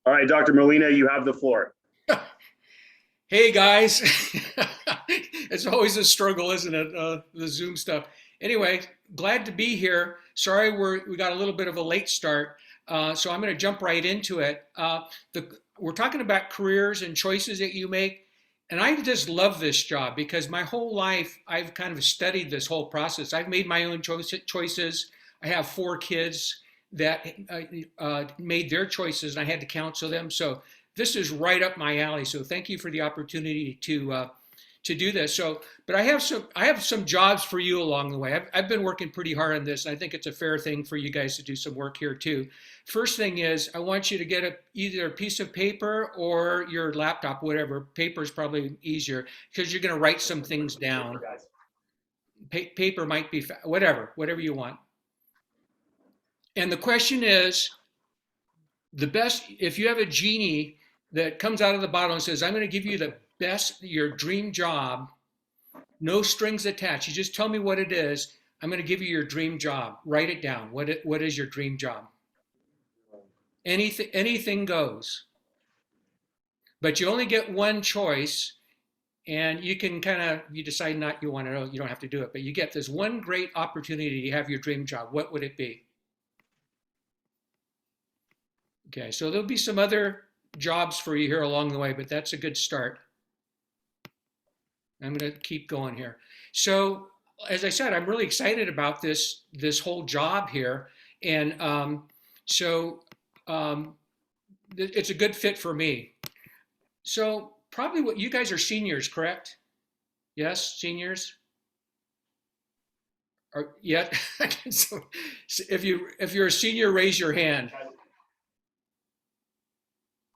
All right, Dr. Molina, you have the floor. Hey guys, it's always a struggle, isn't it? The Zoom stuff. Anyway, glad to be here. Sorry we got a little bit of a late start, so I'm going to jump right into it. We're talking about careers and choices that you make, and I just love this job because my whole life I've kind of studied this whole process. I've made my own choices. I have four kids that made their choices, and I had to counsel them. So this is right up my alley. So thank you for the opportunity to do this. So, but I have some jobs for you along the way. I've been working pretty hard on this. And I think it's a fair thing for you guys to do some work here too. First thing is I want you to get either a piece of paper or your laptop, whatever. Paper is probably easier because you're going to write some things down. Paper might be whatever you want. And the question is, the best, if you have a genie that comes out of the bottle and says, I'm going to give you the best, your dream job, no strings attached. You just tell me what it is. I'm going to give you your dream job. Write it down. What is your dream job? Anything goes, but you only get one choice, and you can you decide not you want to know. You don't have to do it, but you get this one great opportunity to have your dream job. What would it be? Okay, so there'll be some other jobs for you here along the way, but that's a good start. I'm going to keep going here. So, as I said, I'm really excited about this whole job here, and so um, it's a good fit for me. So, probably what you guys are seniors, correct? Yes, seniors. Or yeah. So, if you're a senior, raise your hand.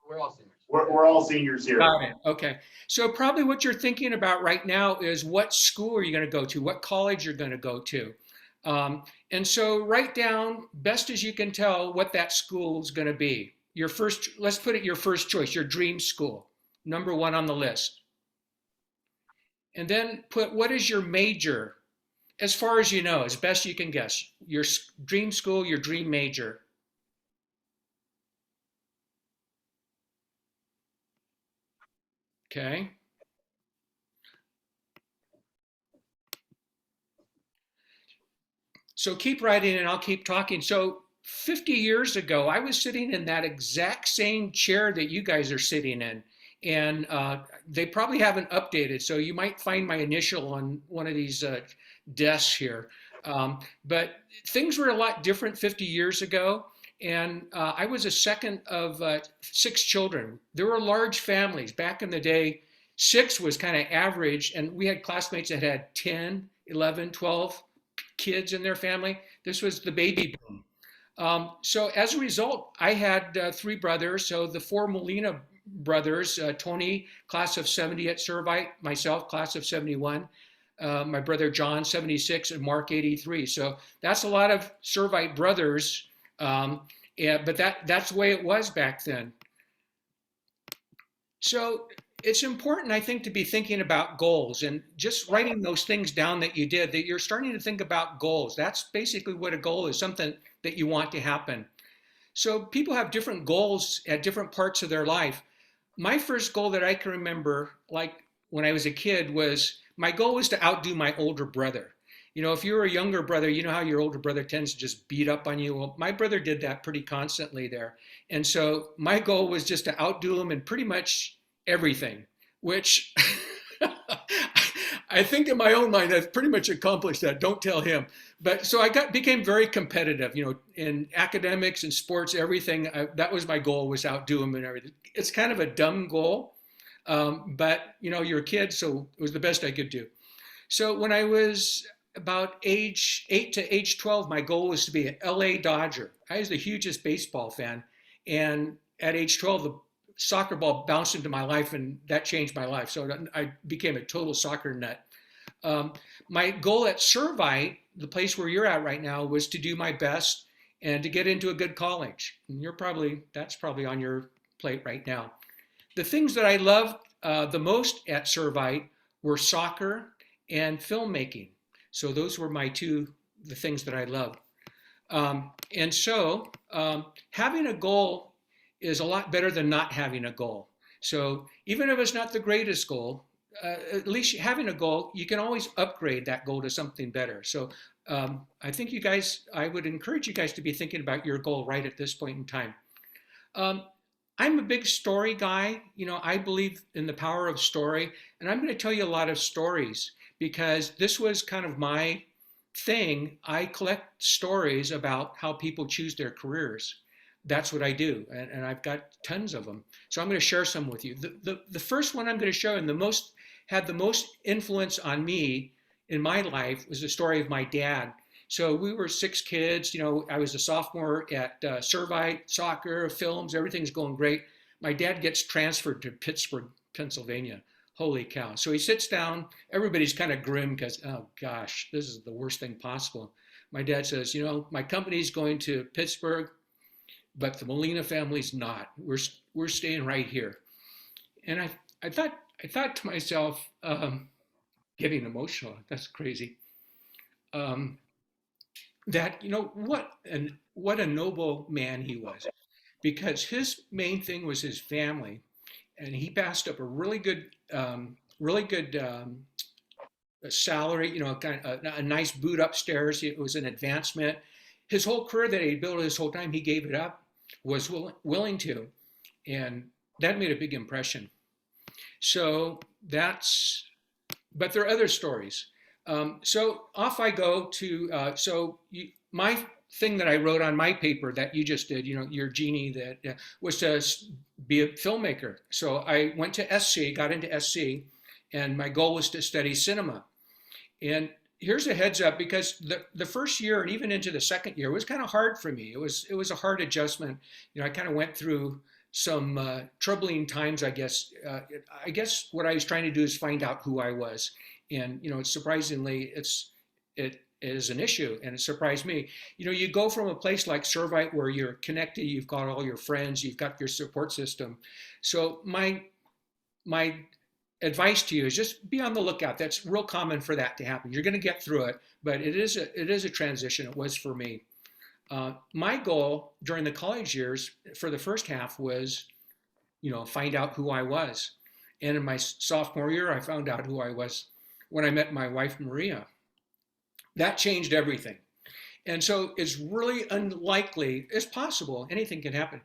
We're all seniors. We're all seniors here. Got it. Okay. So probably what you're thinking about right now is what school are you going to go to, what college you're going to go to. And so write down, best as you can tell, what that school is going to be. Your first, let's put it your first choice, your dream school, number one on the list. And then put what is your major, as far as you know, as best you can guess. Your dream school, your dream major. Okay. So keep writing and I'll keep talking. So 50 years ago, I was sitting in that exact same chair that you guys are sitting in. And they probably haven't updated. So you might find my initial on one of these desks here. But things were a lot different 50 years ago. And I was a second of six children. There were large families. Back in the day, six was kind of average. And we had classmates that had 10, 11, 12 kids in their family. This was the baby boom. So as a result, I had three brothers. So the four Molina brothers, Tony, class of 70 at Servite, myself, class of 71, my brother John, 76, and Mark, 83. So that's a lot of Servite brothers. Yeah, but that's the way it was back then. So it's important, I think, to be thinking about goals and just writing those things down that you did, that you're starting to think about goals. That's basically what a goal is, something that you want to happen. So people have different goals at different parts of their life. My first goal that I can remember, like when I was a kid, was my goal was to outdo my older brother. You know, if you're a younger brother, you know how your older brother tends to just beat up on you. Well, my brother did that pretty constantly there. And so my goal was just to outdo him in pretty much everything, which I think in my own mind, I've pretty much accomplished that. Don't tell him. But so became very competitive, you know, in academics and sports, everything. That was my goal, was outdo him and everything. It's kind of a dumb goal, but you know, you're a kid, so it was the best I could do. So when I was about age 8 to age 12, my goal was to be an LA Dodger. I was the hugest baseball fan. And at age 12, the soccer ball bounced into my life and that changed my life. So I became a total soccer nut. Um, my goal at Servite, the place where you're at right now, was to do my best and to get into a good college. And that's probably on your plate right now. The things that I loved the most at Servite were soccer and filmmaking. So those were the things that I loved. And so having a goal is a lot better than not having a goal. So even if it's not the greatest goal, at least having a goal, you can always upgrade that goal to something better. So I think you guys, I would encourage you guys to be thinking about your goal right at this point in time. Um, I'm a big story guy. You know, I believe in the power of story, and I'm going to tell you a lot of stories because this was kind of my thing. I collect stories about how people choose their careers. That's what I do, and I've got tons of them. So I'm going to share some with you. The first one I'm going to show, and the most had the most influence on me in my life, was the story of my dad. So we were six kids. You know, I was a sophomore at Servite, soccer, films, everything's going great. My dad gets transferred to Pittsburgh, Pennsylvania. Holy cow. So he sits down. Everybody's kind of grim because, oh gosh, this is the worst thing possible. My dad says, you know, my company's going to Pittsburgh, but the Molina family's not. We're staying right here. And I thought to myself, getting emotional. That's crazy. Um, that you know what a noble man he was, because his main thing was his family, and he passed up a really good salary. You know, kind of a nice boot upstairs. It was an advancement. His whole career that he built his whole time, he gave it up. Was willing to, and that made a big impression. So that's, but there are other stories. So off I go to, my thing that I wrote on my paper that you just did, you know, your genie that was to be a filmmaker. So I went to SC, got into SC, and my goal was to study cinema. And here's a heads up, because the first year and even into the second year was kind of hard for me. It was a hard adjustment. You know, I kind of went through some troubling times, I guess. I guess what I was trying to do is find out who I was, and you know, surprisingly, it is an issue, and it surprised me. You know, you go from a place like Servite where you're connected, you've got all your friends, you've got your support system. So my advice to you is just be on the lookout. That's real common for that to happen. You're going to get through it, but it is a transition. It was for me. My goal during the college years for the first half was, you know, find out who I was. And in my sophomore year, I found out who I was when I met my wife, Maria. That changed everything. And so it's really unlikely, it's possible, anything can happen.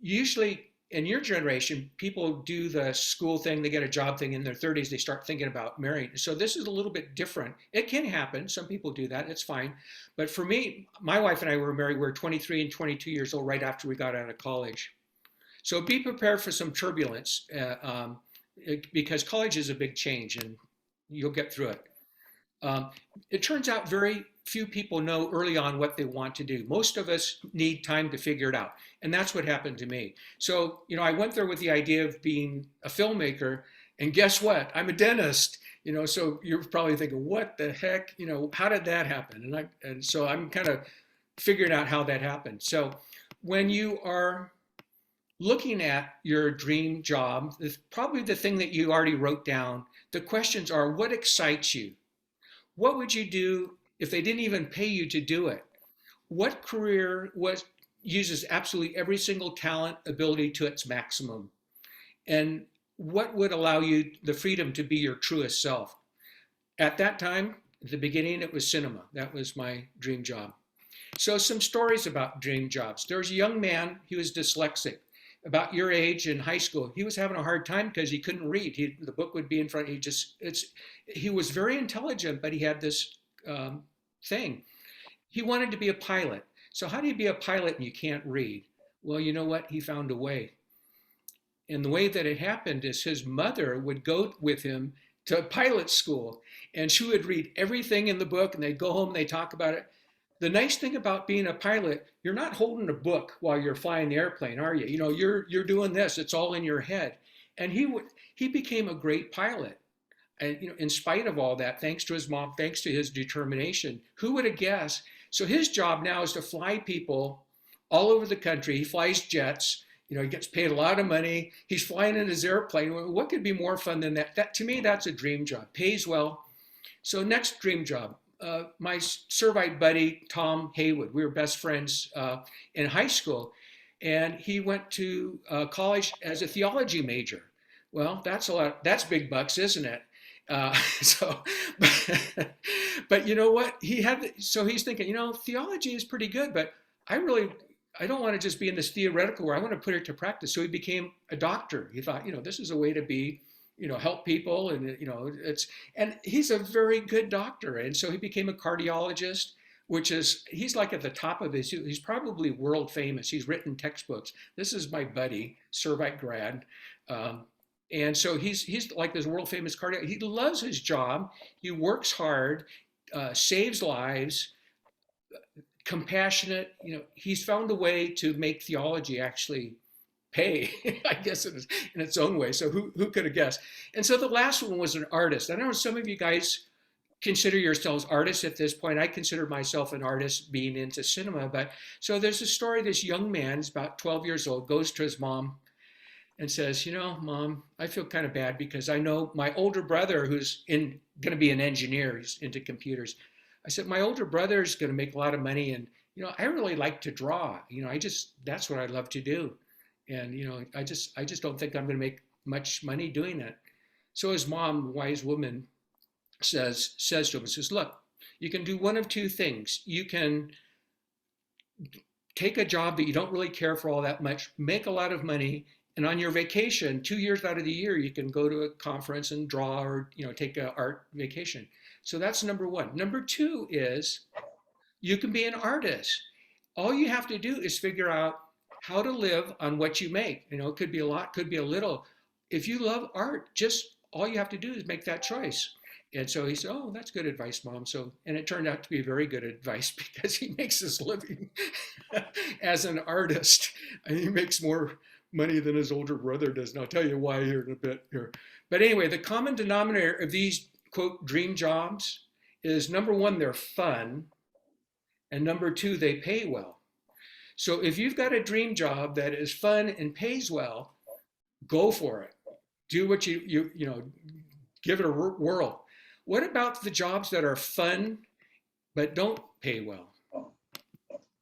Usually in your generation, people do the school thing, they get a job thing in their 30s, they start thinking about marrying. So this is a little bit different. It can happen. Some people do that. It's fine. But for me, my wife and I were married. We were 23 and 22 years old right after we got out of college. So be prepared for some turbulence because college is a big change and you'll get through it. Um, it turns out very few people know early on what they want to do. Most of us need time to figure it out. And that's what happened to me. So, you know, I went there with the idea of being a filmmaker, and guess what? I'm a dentist. You know, so you're probably thinking, what the heck? You know, how did that happen? And so I'm kind of figuring out how that happened. So when you are looking at your dream job, it's probably the thing that you already wrote down. The questions are, what excites you? What would you do if they didn't even pay you to do it? What career uses absolutely every single talent, ability to its maximum? And what would allow you the freedom to be your truest self? At that time, at the beginning, it was cinema. That was my dream job. So some stories about dream jobs. There was a young man, he was dyslexic, about your age in high school. He was having a hard time because he couldn't read. The book would be in front. He was very intelligent, but he had this thing. He wanted to be a pilot. So how do you be a pilot and you can't read? Well, you know what? He found a way. And the way that it happened is his mother would go with him to pilot school, and she would read everything in the book, and they'd go home and they'd talk about it. The nice thing about being a pilot, you're not holding a book while you're flying the airplane, are you? You know, you're doing this. It's all in your head. And he became a great pilot. And you know, in spite of all that, thanks to his mom, thanks to his determination, who would have guessed? So his job now is to fly people all over the country. He flies jets. You know, he gets paid a lot of money. He's flying in his airplane. What could be more fun than that? That to me, that's a dream job. Pays well. So next dream job. My Servite buddy, Tom Haywood, we were best friends in high school. and he went to college as a theology major. Well, that's a lot. That's big bucks, isn't it? So, but you know what? So he's thinking, theology is pretty good, but I really, I don't want to just be in this theoretical where I want to put it to practice. So he became a doctor. He thought, this is a way to be, help people. And, and he's a very good doctor. And so he became a cardiologist, he's like at the top of he's probably world famous. He's written textbooks. This is my buddy, Servite grad. And so he's like this world famous cardiologist. He loves his job. He works hard, saves lives, compassionate. He's found a way to make theology actually pay, I guess, in its own way. So who could have guessed? And so the last one was an artist. I know some of you guys consider yourselves artists at this point. I consider myself an artist being into cinema. But so there's a story, this young man, he's about 12 years old, goes to his mom and says, Mom, I feel kind of bad because I know my older brother who's going to be an engineer, he's into computers. I said, my older brother is going to make a lot of money and, I really like to draw. That's what I love to do. And, I just don't think I'm going to make much money doing it. So his mom, wise woman, says to him, look, you can do one of two things. You can take a job that you don't really care for all that much, make a lot of money, and on your vacation, 2 years out of the year, you can go to a conference and draw or, take an art vacation. So that's number one. Number two is you can be an artist. All you have to do is figure out how to live on what you make. It could be a lot, could be a little. If you love art, just all you have to do is make that choice. And so he said, oh, that's good advice, Mom. And it turned out to be very good advice because he makes his living as an artist. And he makes more money than his older brother does. And I'll tell you why here in a bit here. But anyway, the common denominator of these, quote, dream jobs is number one, they're fun. And number two, they pay well. So if you've got a dream job that is fun and pays well, go for it. Do what you give it a whirl. What about the jobs that are fun but don't pay well?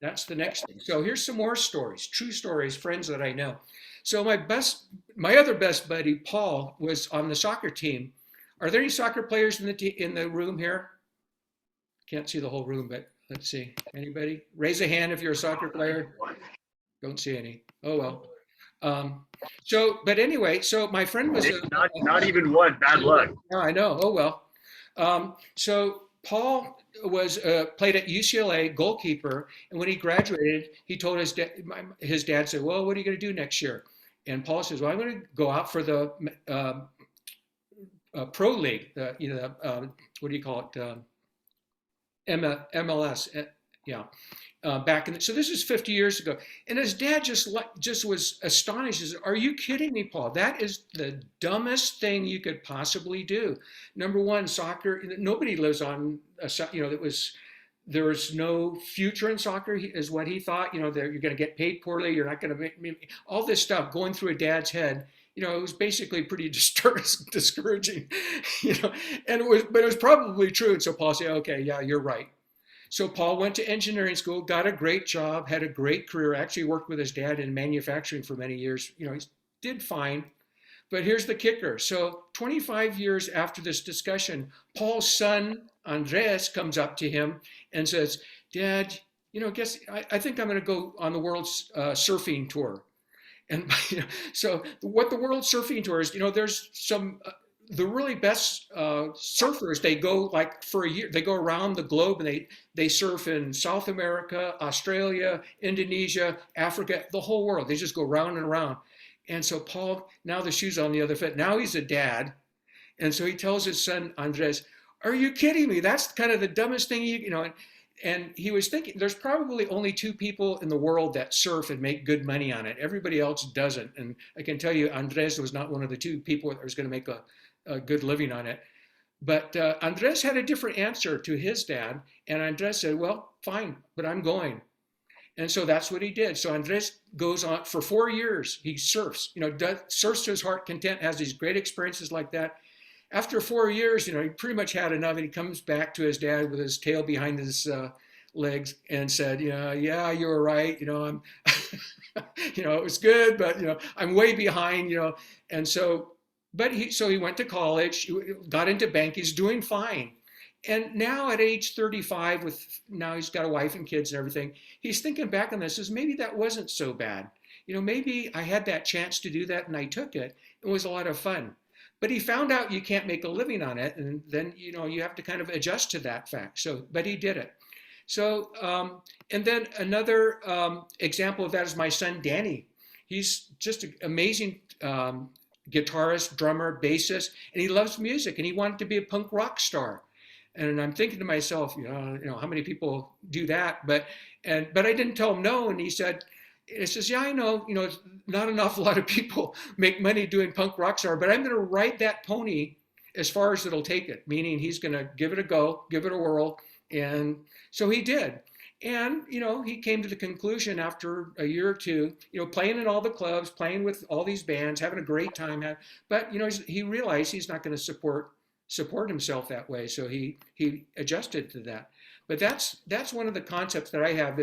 That's the next thing. So here's some more stories, true stories, friends that I know. So my other best buddy, Paul, was on the soccer team. Are there any soccer players in the room here? Can't see the whole room, but let's see. Anybody? Raise a hand if you're a soccer player. Don't see any. Oh well. But anyway, so my friend was not even one. Bad luck. Oh, I know. Oh well. So Paul was played at UCLA, goalkeeper, and when he graduated, he told his dad said, "Well, what are you going to do next year?" And Paul says, "Well, I'm going to go out for the pro league. What do you call it? MLS." Yeah. So this is 50 years ago, and his dad just was astonished. He said, "Are you kidding me, Paul? That is the dumbest thing you could possibly do. Number one, soccer. Nobody lives on. There was no future in soccer, is what he thought. You're going to get paid poorly. You're not going to make all this stuff going through a dad's head. It was basically pretty discouraging. But it was probably true. And so Paul said, "Okay, yeah, you're right." So Paul went to engineering school, got a great job, had a great career, actually worked with his dad in manufacturing for many years. He did fine. But here's the kicker. So 25 years after this discussion, Paul's son, Andres, comes up to him and says, "Dad, I think I'm going to go on the world surfing tour." And so what the world surfing tour is, there's some... the really best surfers, they go like for a year, they go around the globe and they surf in South America, Australia, Indonesia, Africa, the whole world. They just go round and around. And so Paul, now the shoe's on the other foot. Now he's a dad. And so he tells his son, Andres, "Are you kidding me? That's kind of the dumbest thing and he was thinking, there's probably only two people in the world that surf and make good money on it. Everybody else doesn't. And I can tell you, Andres was not one of the two people that was going to make a good living on it. But Andres had a different answer to his dad. And Andres said, "Well, fine, but I'm going." And so that's what he did. So Andres goes on for 4 years. He surfs, surfs to his heart content, has these great experiences like that. After 4 years, he pretty much had enough, and he comes back to his dad with his tail behind his legs and said, "Yeah, you were right. I'm It was good, but I'm way behind. And so, but he went to college, got into bank. He's doing fine. And now at age 35, now he's got a wife and kids and everything, he's thinking back on this as maybe that wasn't so bad. Maybe I had that chance to do that and I took it. It was a lot of fun. But he found out you can't make a living on it, and then you have to kind of adjust to that fact. So, but he did it. So, and then another example of that is my son Danny. He's just an amazing guitarist, drummer, bassist, and he loves music, and he wanted to be a punk rock star. And I'm thinking to myself, how many people do that? But I didn't tell him no, and he says, yeah, I know, not an awful lot of people make money doing punk rock star, but I'm going to ride that pony as far as it'll take it, meaning he's going to give it a go, give it a whirl. And so he did. And, he came to the conclusion after a year or two, playing in all the clubs, playing with all these bands, having a great time. But, he realized he's not going to support himself that way. So he adjusted to that. But that's one of the concepts that I have.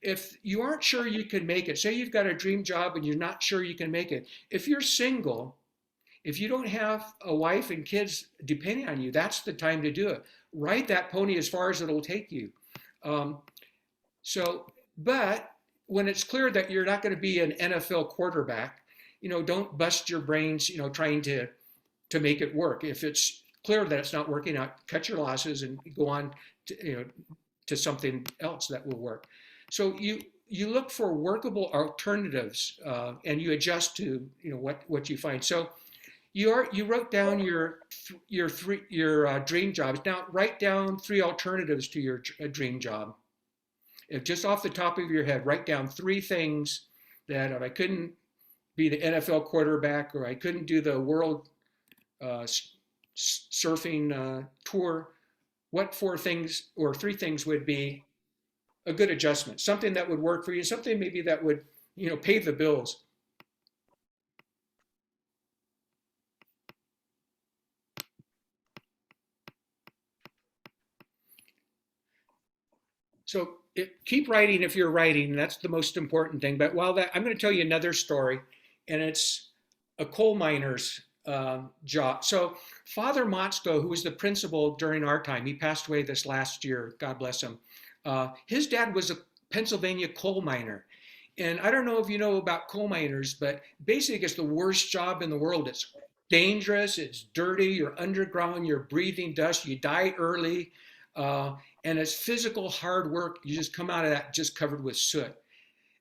If you aren't sure you can make it, say you've got a dream job and you're not sure you can make it. If you're single, if you don't have a wife and kids depending on you, that's the time to do it. Ride that pony as far as it'll take you. But when it's clear that you're not going to be an NFL quarterback, don't bust your brains, trying to make it work. If it's clear that it's not working out, cut your losses and go on to something else that will work. So you look for workable alternatives and you adjust to what you find. So you wrote down your dream jobs. Now write down 3 alternatives to your dream job. If just off the top of your head, write down 3 things that if I couldn't be the NFL quarterback, or I couldn't do the world surfing tour, what 4 things or 3 things would be a good adjustment, something that would work for you, something maybe that would pay the bills. So keep writing if you're writing. That's the most important thing. But while that, I'm going to tell you another story, and it's a coal miner's job. So Father Motzko, who was the principal during our time, he passed away this last year. God bless him. His dad was a Pennsylvania coal miner. And I don't know if you know about coal miners, but basically it's the worst job in the world. It's dangerous, it's dirty, you're underground, you're breathing dust, you die early, and it's physical hard work. You just come out of that just covered with soot.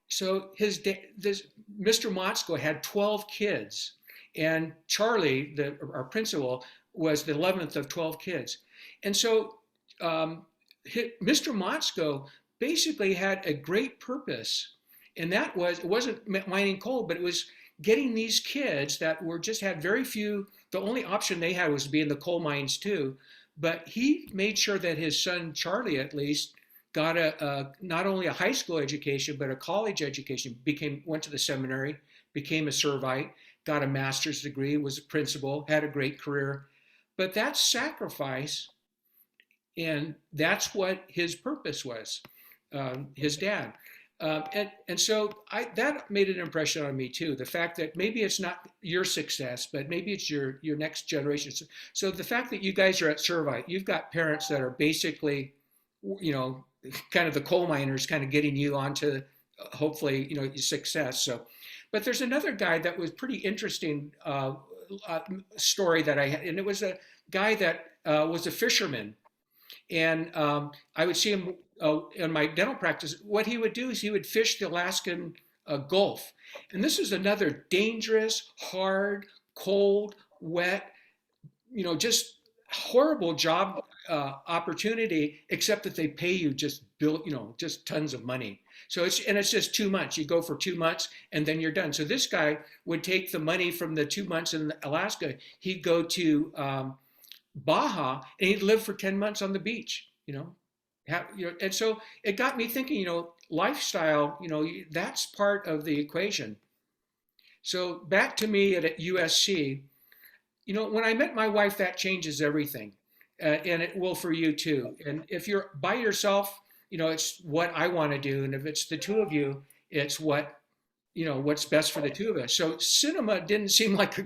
So Mr. Motzko had 12 kids, and Charlie, our principal, was the 11th of 12 kids. And so Mr. Motzko basically had a great purpose, and that was, it wasn't mining coal, but it was getting these kids that had very few, the only option they had was to be in the coal mines too. But he made sure that his son, Charlie at least, got not only a high school education, but a college education, went to the seminary, became a Servite, got a master's degree, was a principal, had a great career. But that's sacrifice, and that's what his purpose was, his dad. And so that made an impression on me too. The fact that maybe it's not your success, but maybe it's your next generation. So the fact that you guys are at Servite, you've got parents that are basically, kind of the coal miners, kind of getting you onto hopefully, success. So, but there's another guy that was pretty interesting story that I had, and it was a guy that was a fisherman. And I would see him in my dental practice. What he would do is he would fish the Alaskan Gulf. And this is another dangerous, hard, cold, wet, just horrible job opportunity, except that they pay you just tons of money. So it's just 2 months. You go for 2 months and then you're done. So this guy would take the money from the 2 months in Alaska. He'd go to Baja, and he'd live for 10 months on the beach, and so it got me thinking, lifestyle, that's part of the equation. So back to me at USC, when I met my wife, that changes everything, and it will for you too. And if you're by yourself, it's what I want to do, and if it's the two of you, it's what what's best for the two of us. So cinema didn't seem like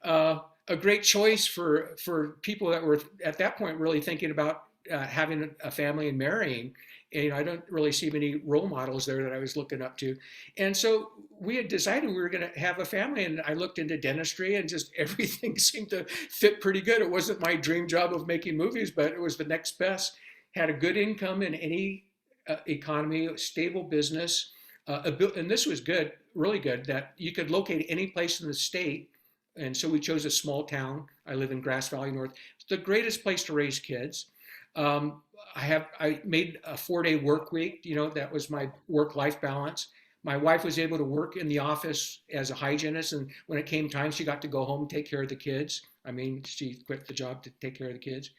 uh, a great choice for people that were at that point really thinking about having a family and marrying. And, I don't really see many role models there that I was looking up to. And so we had decided we were going to have a family, and I looked into dentistry, and just everything seemed to fit pretty good. It wasn't my dream job of making movies, but it was the next best. Had a good income in any economy, stable business, and this was good, really good, that you could locate any place in the state. And so we chose a small town. I live in Grass Valley North. It's the greatest place to raise kids. Um, I made a 4-day work week. That was my work-life balance. My wife was able to work in the office as a hygienist, and when it came time, she got to go home and take care of the kids. I mean, she quit the job to take care of the kids.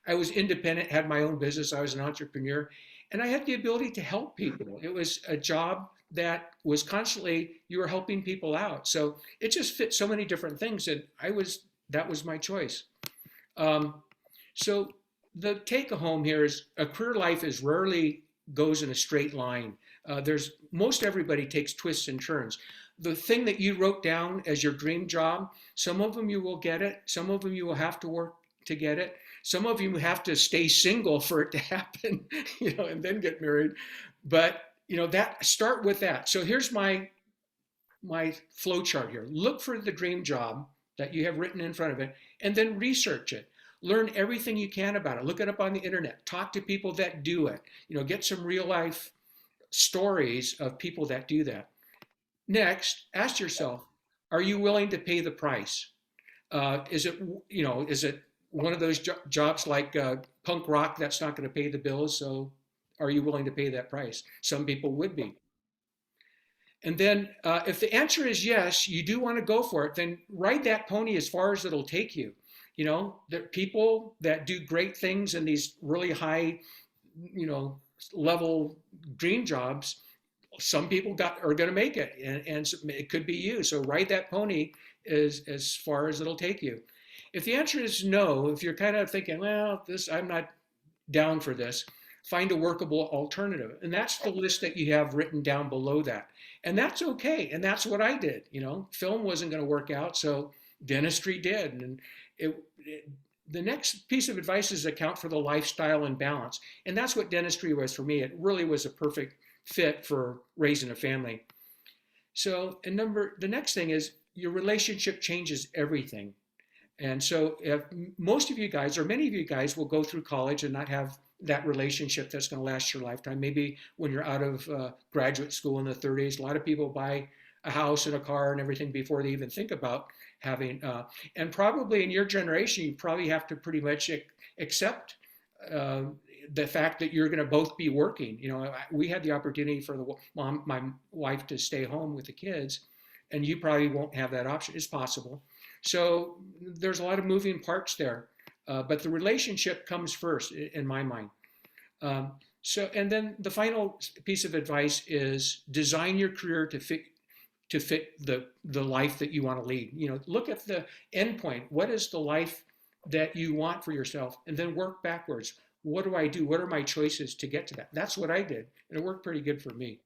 I was independent, had my own business. I was an entrepreneur, and I had the ability to help people. It was a job that was constantly, you were helping people out. So it just fit so many different things that was my choice. Um, so the take home here is a career life is rarely goes in a straight line. There's most everybody takes twists and turns. The thing that you wrote down as your dream job, some of them you will get it, some of them you will have to work to get it. Some of you have to stay single for it to happen, and then get married. But that start with that. So here's my flow chart here. Look for the dream job that you have written in front of it, and then research it. Learn everything you can about it. Look it up on the internet. Talk to people that do it. Get some real life stories of people that do that. Next, ask yourself, are you willing to pay the price? Is it one of those jobs like punk rock that's not going to pay the bills? So are you willing to pay that price? Some people would be. And then if the answer is yes, you do want to go for it, then ride that pony as far as it'll take you. There are people that do great things in these really high, you know, level dream jobs. Some people are going to make it, and it could be you. So ride that pony as far as it'll take you. If the answer is no, if you're kind of thinking, well, I'm not down for this, find a workable alternative. And that's the list that you have written down below that. And that's okay. And that's what I did. Film wasn't going to work out, so dentistry did. And the next piece of advice is account for the lifestyle and balance. And that's what dentistry was for me. It really was a perfect fit for raising a family. So, the next thing is your relationship changes everything. And so, if most of you guys, or many of you guys, will go through college and not have that relationship that's going to last your lifetime. Maybe when you're out of graduate school in the 30s, a lot of people buy a house and a car and everything before they even think about having. And probably in your generation, you probably have to pretty much accept uh, the fact that you're going to both be working. We had the opportunity for my wife to stay home with the kids, and you probably won't have that option. It's possible. So there's a lot of moving parts there, but the relationship comes first in my mind. And then the final piece of advice is design your career to fit the life that you want to lead. Look at the end point. What is the life that you want for yourself? And then work backwards. What do I do? What are my choices to get to that? That's what I did, and it worked pretty good for me.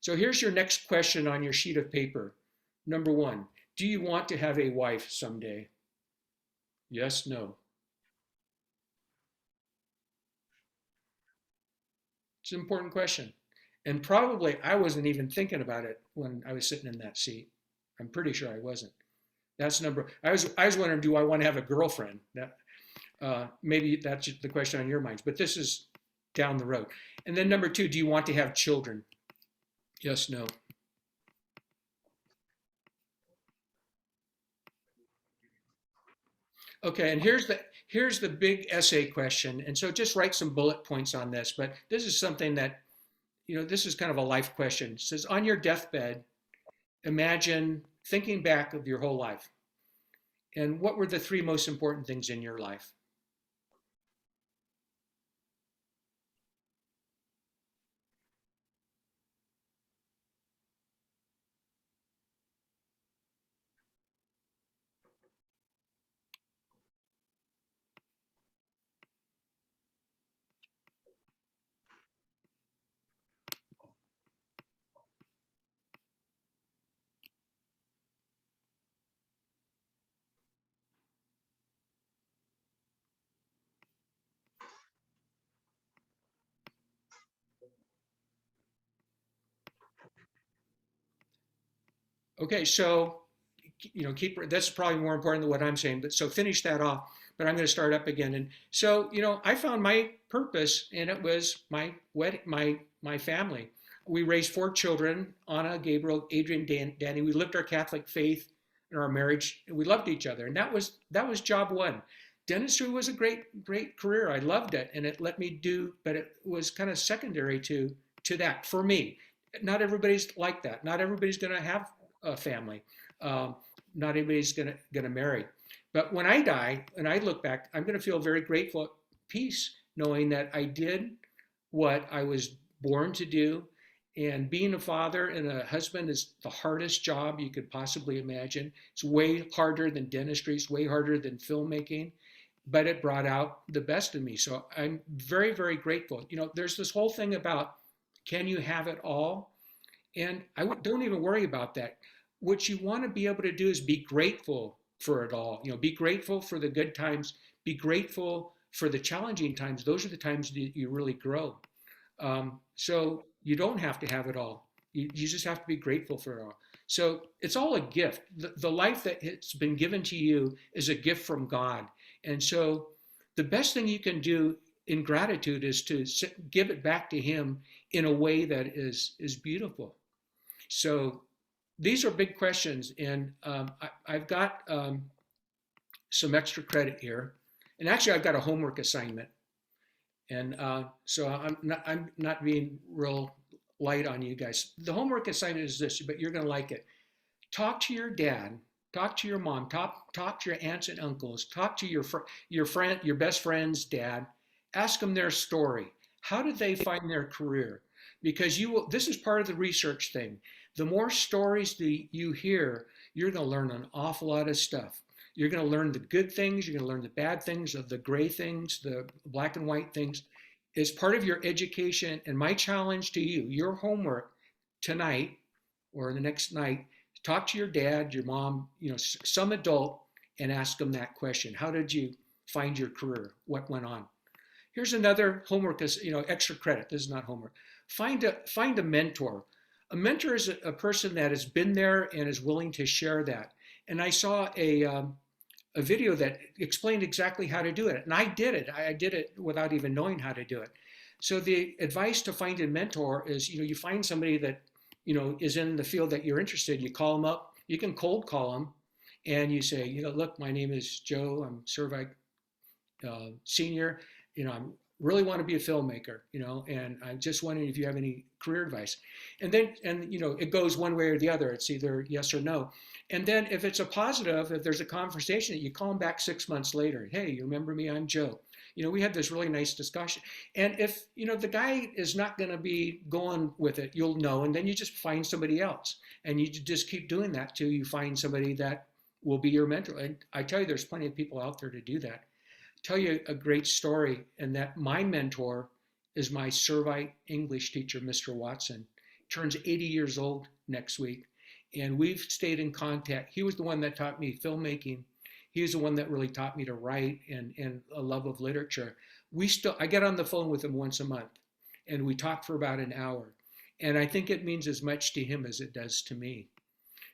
So here's your next question on your sheet of paper. Number one, do you want to have a wife someday? Yes, no. It's an important question. And probably I wasn't even thinking about it when I was sitting in that seat. I'm pretty sure I wasn't. I was wondering, do I want to have a girlfriend? Maybe that's the question on your minds, but this is down the road. And then number two, do you want to have children? Yes, no. Okay, and here's the big essay question. And so just write some bullet points on this, but this is something that, this is kind of a life question. It says, on your deathbed, imagine thinking back of your whole life. And what were the three most important things in your life? Okay, so keep that's probably more important than what I'm saying. But so finish that off. But I'm going to start up again. And so I found my purpose, and it was my wedding, my family. We raised four children: Anna, Gabriel, Adrian, Danny. We lived our Catholic faith in our marriage, and we loved each other. And that was job one. Dentistry was a great career. I loved it, and it let me do. But it was kind of secondary to that for me. Not everybody's like that. Not everybody's going to have a family. Um, Not everybody's gonna marry. But when I die and I look back, I'm gonna feel very grateful, peace, knowing that I did what I was born to do. And being a father and a husband is the hardest job you could possibly imagine. It's way harder than dentistry, it's way harder than filmmaking, but it brought out the best in me. So I'm very, very grateful. There's this whole thing about, can you have it all? And don't even worry about that. What you want to be able to do is be grateful for it all. Be grateful for the good times. Be grateful for the challenging times. Those are the times that you really grow. So you don't have to have it all. You just have to be grateful for it all. So it's all a gift. The life that has been given to you is a gift from God. And so the best thing you can do in gratitude is to give it back to Him in a way that is beautiful. So these are big questions, and I've got some extra credit here, and actually I've got a homework assignment, and so I'm not being real light on you guys. The homework assignment is this, but you're going to like it. Talk to your dad, talk to your mom, talk to your aunts and uncles, talk to your best friend's dad. Ask them their story. How did they find their career? Because this is part of the research thing. The more stories that you hear, you're going to learn an awful lot of stuff. You're going to learn the good things, you're going to learn the bad things, the gray things, the black and white things. It's part of your education. And my challenge to you, your homework tonight or the next night, talk to your dad, your mom, some adult, and ask them that question. How did you find your career? What went on? Here's another homework, extra credit. This is not homework. Find a mentor. A mentor is a person that has been there and is willing to share that. And I saw a video that explained exactly how to do it. And I did it. I did it without even knowing how to do it. So the advice to find a mentor is, you find somebody that, is in the field that you're interested in. You call them up. You can cold call them. And you say, look, my name is Joe. I'm Servite Senior. I really want to be a filmmaker, and I'm just wondering if you have any career advice. And it goes one way or the other. It's either yes or no. And then if it's a positive, if there's a conversation, you call them back 6 months later. Hey, you remember me? I'm Joe. We had this really nice discussion. And if, the guy is not going to be going with it, you'll know. And then you just find somebody else. And you just keep doing that till you find somebody that will be your mentor. And I tell you, there's plenty of people out there to do that. Tell you a great story, and that my mentor is my Servite English teacher, Mr. Watson. Turns 80 years old next week, and we've stayed in contact. He was the one that taught me filmmaking. He was the one that really taught me to write and a love of literature. I get on the phone with him once a month, and we talk for about an hour. And I think it means as much to him as it does to me.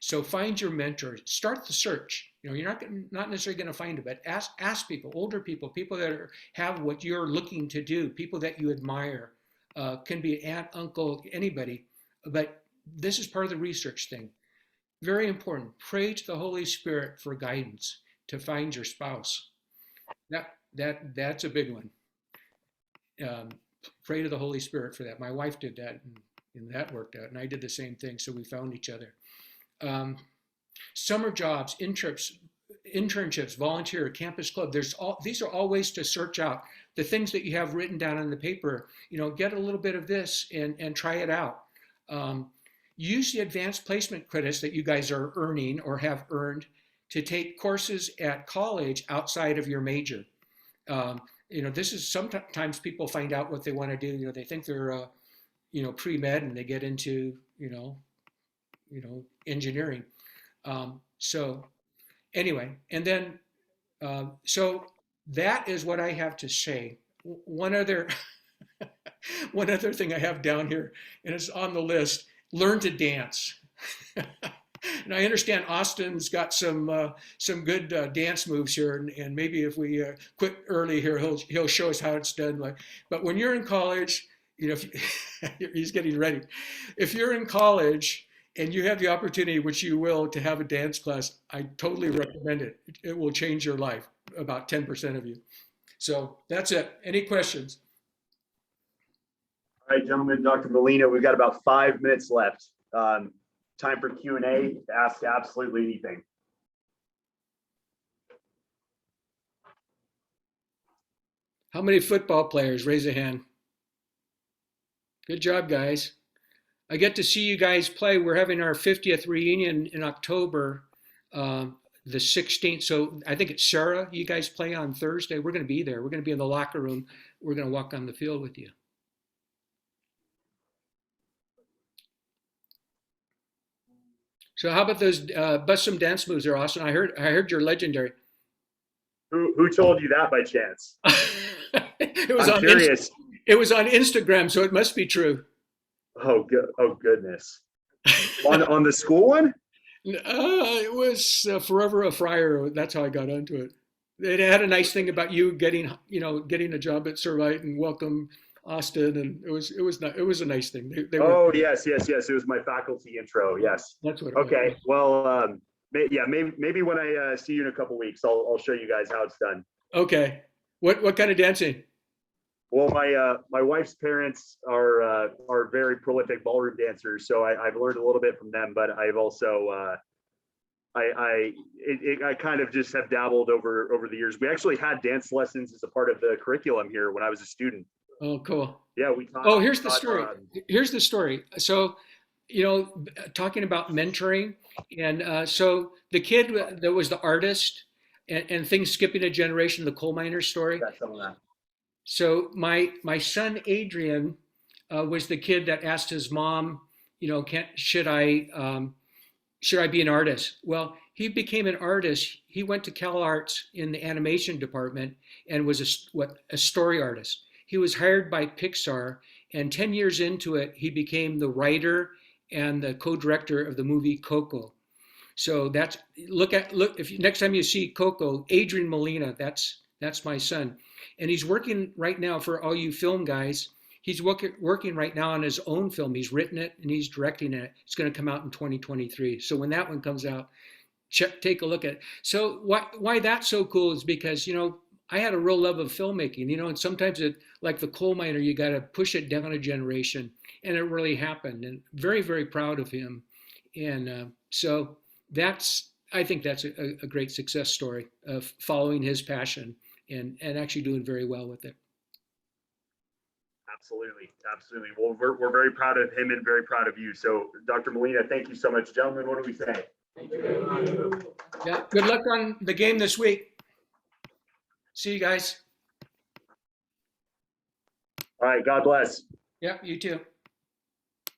So find your mentor. Start the search. You're not necessarily going to find it, but ask people, older people that have what you're looking to do, people that you admire. Can be aunt, uncle, anybody. But this is part of the research thing. Very important. Pray to the Holy Spirit for guidance to find your spouse. That's a big one. Pray to the Holy Spirit for that. My wife did that, and that worked out. And I did the same thing, so we found each other. Summer jobs, internships, volunteer, campus club. These are all ways to search out the things that you have written down on the paper. Get a little bit of this and try it out. Use the advanced placement credits that you guys are earning or have earned to take courses at college outside of your major. This is sometimes people find out what they want to do. They think they're pre-med and they get into engineering. So anyway, and then, so that is what I have to say. One other thing I have down here, and it's on the list, learn to dance. And I understand Austin's got some good dance moves here, and maybe if we quit early here, he'll show us how it's done. Like, but when you're in college, if he's getting ready. If you're in college and you have the opportunity, which you will, to have a dance class, I totally recommend it. It will change your life. About 10% of you. So that's it. Any questions? All right, gentlemen, Dr. Molina, we've got about 5 minutes left. Time for Q&A to ask absolutely anything. How many football players? Raise a hand. Good job, guys. I get to see you guys play. We're having our 50th reunion in October, the 16th. So I think it's Sarah. You guys play on Thursday. We're going to be there. We're going to be in the locker room. We're going to walk on the field with you. So how about those bust some dance moves there, Austin? I heard you're legendary. Who told you that by chance? It was I'm on curious. it was on Instagram, so it must be true. Oh, good. Oh, goodness. On the school one? It was Forever a Friar. That's how I got onto it. It had a nice thing about you getting a job at Servite and welcome Austin, and it was a nice thing. They were. Oh, yes. It was my faculty intro. Yes. That's what. Okay. Well, yeah, maybe when I see you in a couple weeks, I'll show you guys how it's done. Okay. What kind of dancing? Well, my wife's parents are very prolific ballroom dancers, so I've learned a little bit from them. But I've also I kind of just have dabbled over the years. We actually had dance lessons as a part of the curriculum here when I was a student. Oh, cool. Yeah, we taught. Oh, here's the story. Here's the story. So, talking about mentoring, and so the kid that was the artist, and things skipping a generation, the coal miner story. Got some of that. So my son Adrian was the kid that asked his mom, should I be an artist? Well, he became an artist. He went to Cal Arts in the animation department and was a story artist. He was hired by Pixar, and 10 years into it, he became the writer and the co-director of the movie Coco. So look if next time you see Coco, Adrian Molina, that's my son. And he's working right now, for all you film guys, he's working right now on his own film. He's written it and he's directing it. It's going to come out in 2023. So when that one comes out, take a look at it. So why that's so cool is because, I had a real love of filmmaking, and sometimes like the coal miner, you got to push it down a generation, and it really happened. And very, very proud of him. And so I think that's a great success story of following his passion and actually doing very well with it. Absolutely. Well, we're very proud of him and very proud of you. So, Dr. Molina, thank you so much. Gentlemen, what do we say? Thank you very much. Yeah, good luck on the game this week. See you guys. All right. God bless. Yeah, you too.